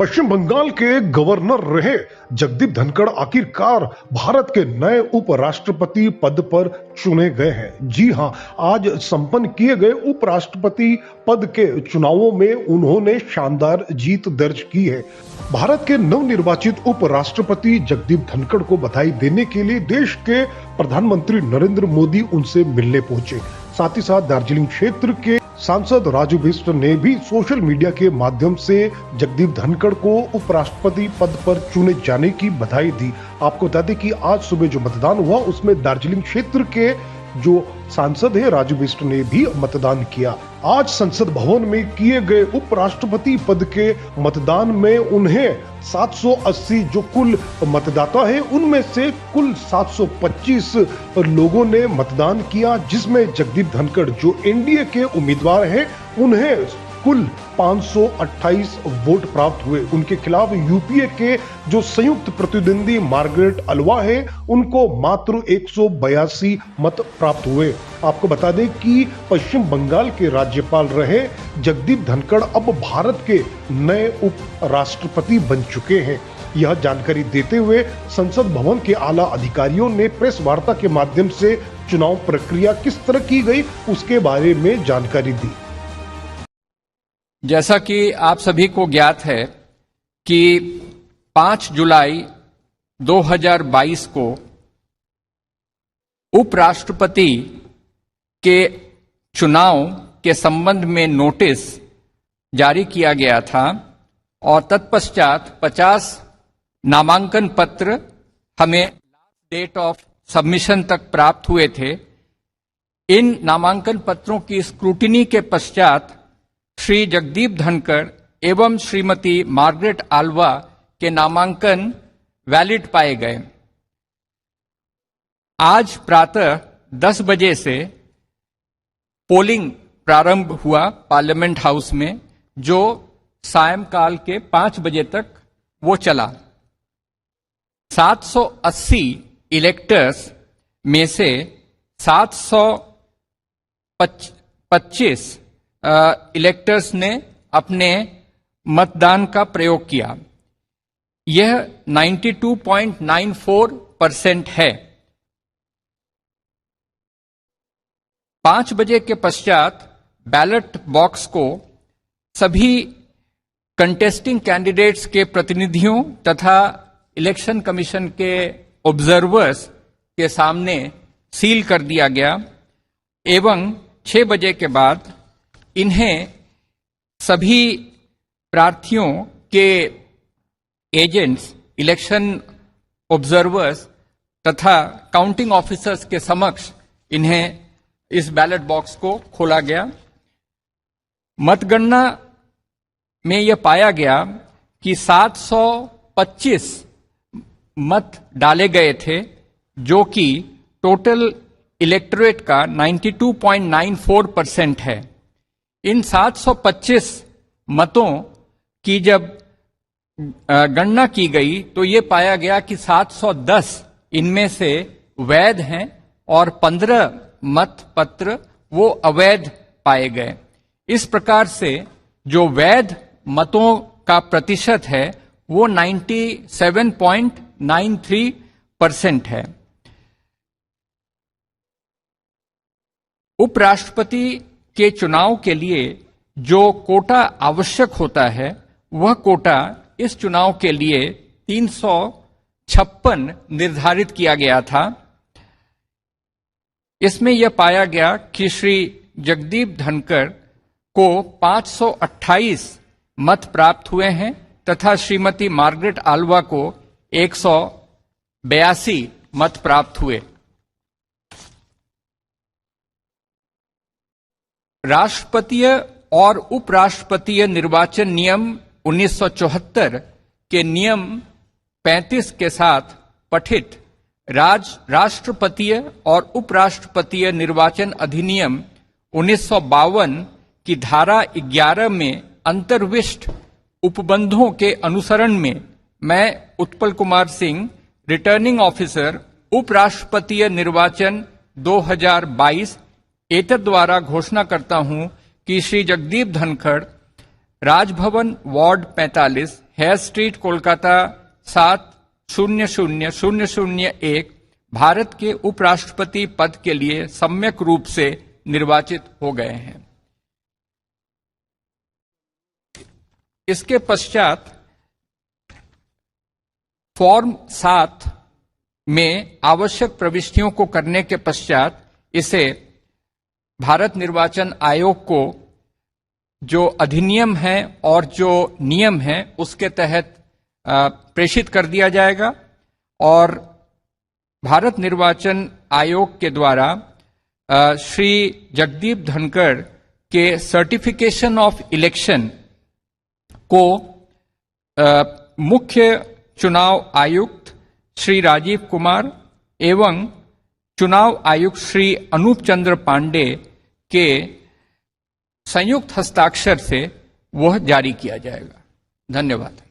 पश्चिम बंगाल के गवर्नर रहे जगदीप धनखड़ आखिरकार भारत के नए उपराष्ट्रपति पद पर चुने गए हैं। जी हां, आज संपन्न किए गए उपराष्ट्रपति पद के चुनावों में उन्होंने शानदार जीत दर्ज की है। भारत के नवनिर्वाचित उपराष्ट्रपति जगदीप धनखड़ को बधाई देने के लिए देश के प्रधानमंत्री नरेंद्र मोदी उनसे मिलने पहुंचे। साथ ही साथ दार्जिलिंग क्षेत्र के सांसद राजू बिष्ट ने भी सोशल मीडिया के माध्यम से जगदीप धनखड़ को उपराष्ट्रपति पद पर चुने जाने की बधाई दी। आपको बता दें कि आज सुबह जो मतदान हुआ उसमें दार्जिलिंग क्षेत्र के जो सांसद है राजू बिष्ट ने भी मतदान किया। आज संसद भवन में किए गए उपराष्ट्रपति पद के मतदान में उन्हें 780 जो कुल मतदाता है उनमें से कुल 725 लोगों ने मतदान किया, जिसमें जगदीप धनखड़ जो एनडीए के उम्मीदवार हैं उन्हें कुल 528 वोट प्राप्त हुए। उनके खिलाफ यूपीए के जो संयुक्त प्रतिद्वंदी मार्गरेट अल्वा है उनको मात्र 182 मत प्राप्त हुए। आपको बता दें कि पश्चिम बंगाल के राज्यपाल रहे जगदीप धनखड़ अब भारत के नए उपराष्ट्रपति बन चुके हैं। यह जानकारी देते हुए संसद भवन के आला अधिकारियों ने प्रेस वार्ता के माध्यम से चुनाव प्रक्रिया किस तरह की गई उसके बारे में जानकारी दी। जैसा कि आप सभी को ज्ञात है कि 5 जुलाई 2022 को उपराष्ट्रपति के चुनाव के संबंध में नोटिस जारी किया गया था और तत्पश्चात 50 नामांकन पत्र हमें डेट ऑफ सबमिशन तक प्राप्त हुए थे। इन नामांकन पत्रों की स्क्रूटिनी के पश्चात श्री जगदीप धनखड़ एवं श्रीमती मार्गरेट आल्वा के नामांकन वैलिड पाए गए। आज प्रातः 10 बजे से पोलिंग प्रारंभ हुआ पार्लियामेंट हाउस में, जो सायंकाल के 5 बजे तक वो चला। 780 इलेक्टर्स में से 725 इलेक्टर्स ने अपने मतदान का प्रयोग किया। यह 92.94% है। 5 बजे के पश्चात बैलेट बॉक्स को सभी कंटेस्टिंग कैंडिडेट्स के प्रतिनिधियों तथा इलेक्शन कमीशन के ऑब्जर्वर्स के सामने सील कर दिया गया एवं 6 बजे के बाद इन्हें सभी प्रार्थियों के एजेंट्स, इलेक्शन ऑब्जर्वर्स तथा काउंटिंग ऑफिसर्स के समक्ष इन्हें इस बैलेट बॉक्स को खोला गया। मतगणना में यह पाया गया कि 725 मत डाले गए थे, जो कि टोटल इलेक्टोरेट का 92.94% है। इन 725 मतों की जब गणना की गई तो ये पाया गया कि 710 इनमें से वैध हैं और 15 मत पत्र वो अवैध पाए गए। इस प्रकार से जो वैध मतों का प्रतिशत है वो 97.93% है। उपराष्ट्रपति के चुनाव के लिए जो कोटा आवश्यक होता है वह कोटा इस चुनाव के लिए 356 निर्धारित किया गया था। इसमें यह पाया गया कि श्री जगदीप धनखड़ को 528 मत प्राप्त हुए हैं तथा श्रीमती मार्गरेट आल्वा को 182 मत प्राप्त हुए। राष्ट्रपतीय और उपराष्ट्रपतीय निर्वाचन नियम 1974 के नियम 35 के साथ पठित राष्ट्रपतीय और उपराष्ट्रपतीय निर्वाचन अधिनियम 1952 की धारा 11 में अंतर्विष्ट उपबंधों के अनुसरण में मैं उत्पल कुमार सिंह, रिटर्निंग ऑफिसर, उपराष्ट्रपतीय निर्वाचन 2022 एतद द्वारा घोषणा करता हूं कि Shri Jagdeep Dhankhar Raj Bhavan ward 45 Hare Street, Kolkata 700001 Bharat के उपराष्ट्रपति पद के लिए सम्यक रूप से निर्वाचित हो गए हैं। इसके पश्चात फॉर्म 7 में आवश्यक प्रविष्टियों को करने के पश्चात इसे भारत निर्वाचन आयोग को जो अधिनियम है और जो नियम है उसके तहत प्रेषित कर दिया जाएगा और भारत निर्वाचन आयोग के द्वारा श्री जगदीप धनखड़ के सर्टिफिकेशन ऑफ इलेक्शन को मुख्य चुनाव आयुक्त श्री राजीव कुमार एवं चुनाव आयुक्त श्री अनूप चंद्र पांडे के संयुक्त हस्ताक्षर से वह जारी किया जाएगा। धन्यवाद।